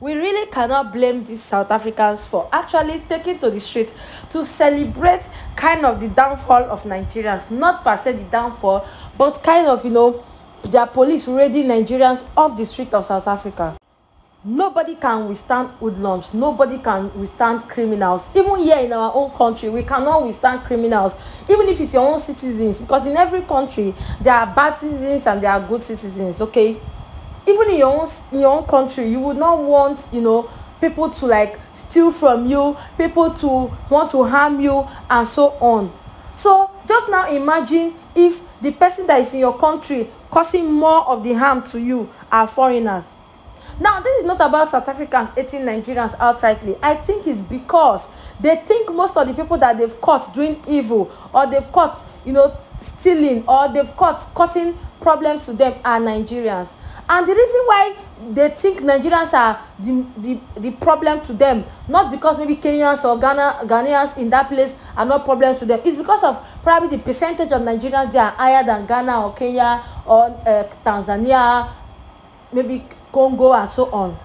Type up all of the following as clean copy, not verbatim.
we really cannot blame these South Africans for actually taking to the street to celebrate kind of the downfall of Nigerians. Not per se the downfall, but kind of, their police raiding Nigerians off the street of South Africa. Nobody can withstand hoodlums. Nobody can withstand criminals. Even here in our own country, we cannot withstand criminals. Even if it's your own citizens, because in every country, there are bad citizens and there are good citizens, okay? Even in your own country, you would not want, people to like steal from you, people to want to harm you, and so on. So just now imagine if the person that is in your country causing more of the harm to you are foreigners. Now, this is not about South Africans hating Nigerians outrightly. I think it's because they think most of the people that they've caught doing evil, or they've caught, stealing, or they've caught causing problems to them are Nigerians. And the reason why they think Nigerians are the problem to them, not because maybe Kenyans or Ghanaians in that place are not problems to them, is because of probably the percentage of Nigerians there are higher than Ghana or Kenya or Tanzania, maybe Congo, and so on.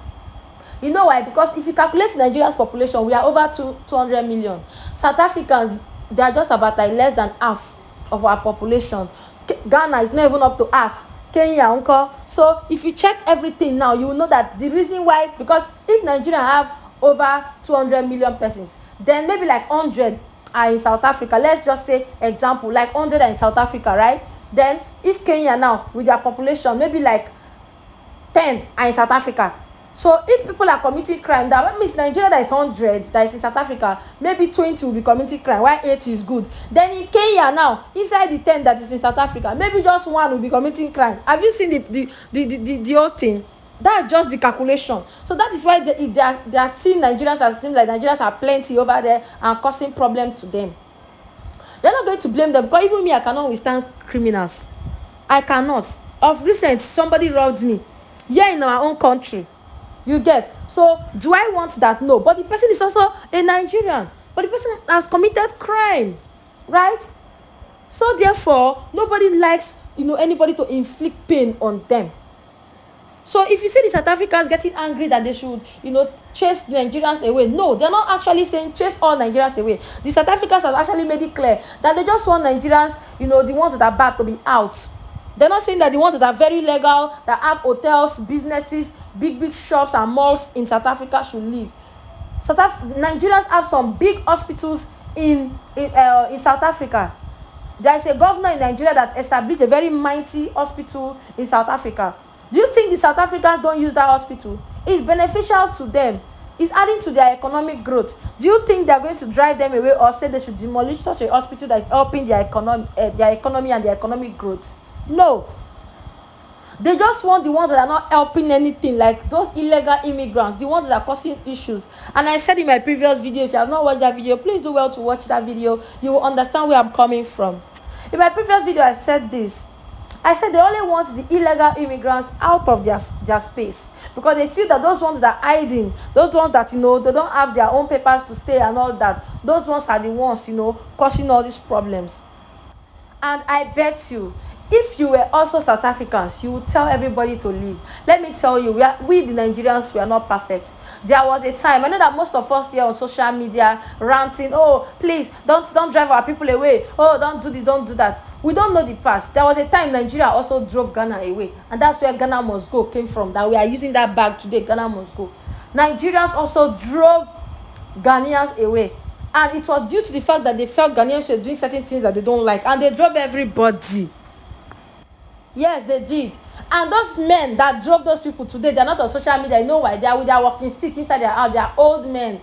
You know why? Because if you calculate Nigeria's population, we are over 200 million. South Africans, they are just about less than half of our population. Ghana is not even up to half. Kenya, uncle. So if you check everything now, you will know that the reason why, because if Nigeria have over 200 million persons, then maybe like 100 are in South Africa. Let's just say, example, like 100 are in South Africa, right? Then if Kenya now, with their population, maybe like 10 are in South Africa. So if people are committing crime, that means Nigeria that is 100 that is in South Africa, maybe 20 will be committing crime, while 80 is good. Then in Kenya now, inside the 10 that is in South Africa, maybe just 1 will be committing crime. Have you seen the whole thing? That's just the calculation. So that is why they are seeing Nigerians as seem like Nigerians are plenty over there and causing problem to them. They're not going to blame them, because even me, I cannot withstand criminals. I cannot. Of recent, somebody robbed me here in our own country. You get? So do I want that? No. But the person is also a Nigerian, but the person has committed crime, right? So therefore, nobody likes anybody to inflict pain on them. So if you see the South Africans getting angry that they should chase the Nigerians away, no, they're not actually saying chase all Nigerians away. The South Africans have actually made it clear that they just want Nigerians, the ones that are bad, to be out. They're not saying that the ones that are very legal, that have hotels, businesses, big shops and malls in South Africa should leave. Nigerians have some big hospitals in South Africa. There is a governor in Nigeria that established a very mighty hospital in South Africa. Do you think the South Africans don't use that hospital? It's beneficial to them. It's adding to their economic growth. Do you think they're going to drive them away or say they should demolish such a hospital that is helping their economy and their economic growth? No. They just want the ones that are not helping anything, like those illegal immigrants, the ones that are causing issues. And I said in my previous video, if you have not watched that video, please do well to watch that video. You will understand where I'm coming from. In my previous video, I said this. I said they only want the illegal immigrants out of their space, because they feel that those ones that are hiding, those ones that they don't have their own papers to stay and all that, those ones are the ones causing all these problems. And I bet you, if you were also South Africans, you would tell everybody to leave. Let me tell you, we the Nigerians, we are not perfect. There was a time, I know that most of us here on social media ranting, oh, please, don't drive our people away. Oh, don't do this, don't do that. We don't know the past. There was a time Nigeria also drove Ghana away. And that's where Ghana Must Go came from. That we are using that bag today, Ghana Must Go. Nigerians also drove Ghanaians away. And it was due to the fact that they felt Ghanaians were doing certain things that they don't like. And they drove everybody. Yes, they did. And those men that drove those people today, they're not on social media. You know why? They are with their walking stick inside their house. They are old men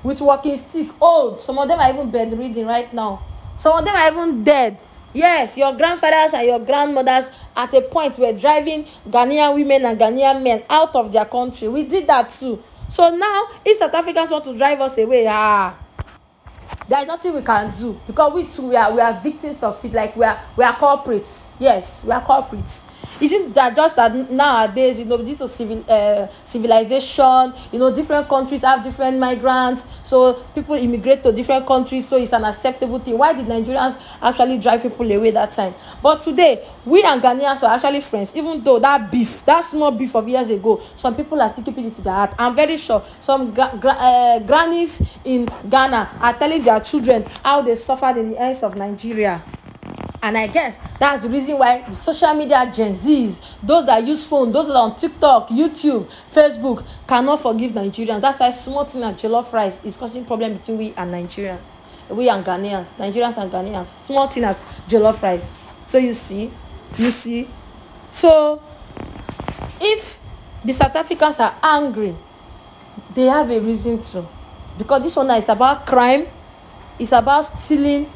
with walking stick. Old. Some of them are even bedridden right now. Some of them are even dead. Yes, your grandfathers and your grandmothers at a point were driving Ghanaian women and Ghanaian men out of their country. We did that too. So now, if South Africans want to drive us away, there is nothing we can do, because we too we are victims of it. Like we are culprits. Yes, we are culprits. Isn't that just that nowadays, due to civilization, different countries have different migrants, so people immigrate to different countries, so it's an acceptable thing. Why did Nigerians actually drive people away that time? But today, we and Ghanaians were actually friends, even though that small beef of years ago, some people are still keeping it to their heart. I'm very sure some grannies in Ghana are telling their children how they suffered in the hands of Nigeria. And I guess that's the reason why the social media Gen Zs, those that use phone, those that are on TikTok, YouTube, Facebook, cannot forgive Nigerians. That's why small thing and jollof rice is causing problem between we and Nigerians. We and Ghanaians, Nigerians and Ghanaians. Small thing as jollof rice. So you see. So if the South Africans are angry, they have a reason to. Because this one is about crime, it's about stealing,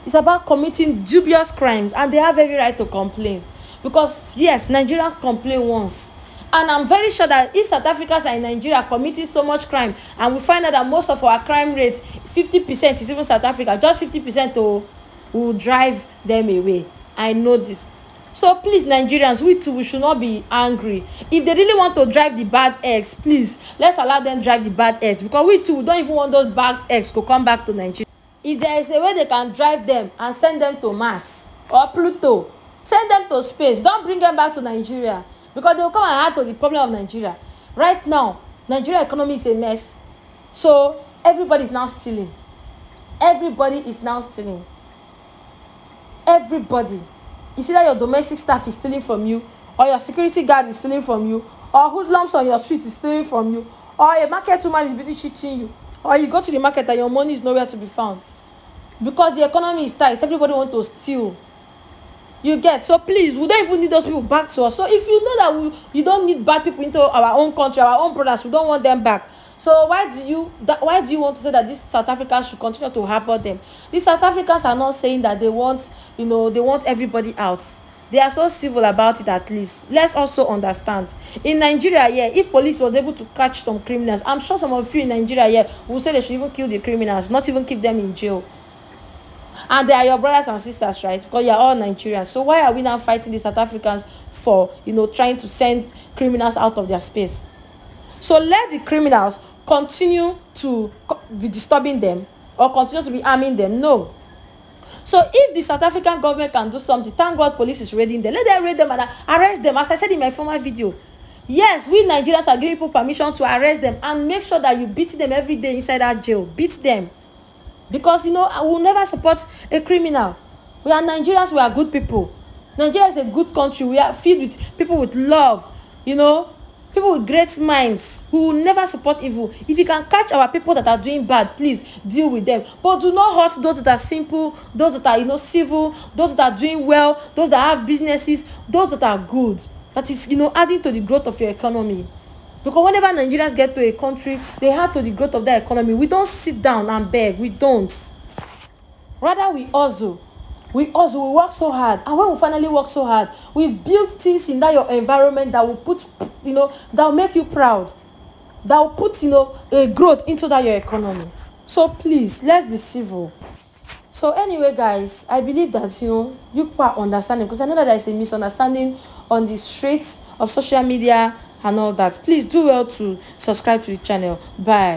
it's about committing dubious crimes, and they have every right to complain. Because yes, Nigeria complain once, and I'm very sure that if South Africans are in Nigeria committing so much crime, and we find out that most of our crime rate, 50% is even South Africa, just 50% will drive them away. I know this. So please, Nigerians, we too, we should not be angry. If they really want to drive the bad eggs, please, let's allow them drive the bad eggs, because we too, we don't even want those bad eggs to come back to Nigeria. If there is a way they can drive them and send them to Mars or Pluto, send them to space. Don't bring them back to Nigeria, because they will come and add to the problem of Nigeria. Right now, Nigeria economy is a mess. So everybody is now stealing. Everybody is now stealing. Everybody. You see that your domestic staff is stealing from you, or your security guard is stealing from you, or hoodlums on your street is stealing from you, or a market woman is busy cheating you, or you go to the market and your money is nowhere to be found. Because the economy is tight, everybody wants to steal. You get? So please, we don't even need those people back to us. So if you know that you don't need bad people into our own country, our own brothers, we don't want them back. So why do you want to say that these South Africans should continue to harbor them? These South Africans are not saying that they want, they want everybody out. They are so civil about it. At least let's also understand. In Nigeria, if police was able to catch some criminals, I'm sure some of you in Nigeria will say they should even kill the criminals, not even keep them in jail. And they are your brothers and sisters, right? Because you are all Nigerians. So why are we now fighting the South Africans for, trying to send criminals out of their space? So let the criminals continue to be disturbing them or continue to be arming them. No. So if the South African government can do something, thank God police is raiding them. Let them raid them and arrest them. As I said in my former video, yes, we Nigerians are giving people permission to arrest them, and make sure that you beat them every day inside that jail. Beat them. Because, I will never support a criminal. We are Nigerians, we are good people. Nigeria is a good country. We are filled with people with love, people with great minds who will never support evil. If you can catch our people that are doing bad, please deal with them. But do not hurt those that are simple, those that are, civil, those that are doing well, those that have businesses, those that are good. That is, adding to the growth of your economy. Because whenever Nigerians get to a country, they add to the growth of their economy. We don't sit down and beg. We don't. Rather, we hustle. We work so hard. And when we finally work so hard, we build things in that your environment that will put, that will make you proud. That will put, a growth into that your economy. So please, let's be civil. So anyway, guys, I believe that, you people are understanding. Because I know that there is a misunderstanding on the streets of social media and all that. Please do well to subscribe to the channel. Bye.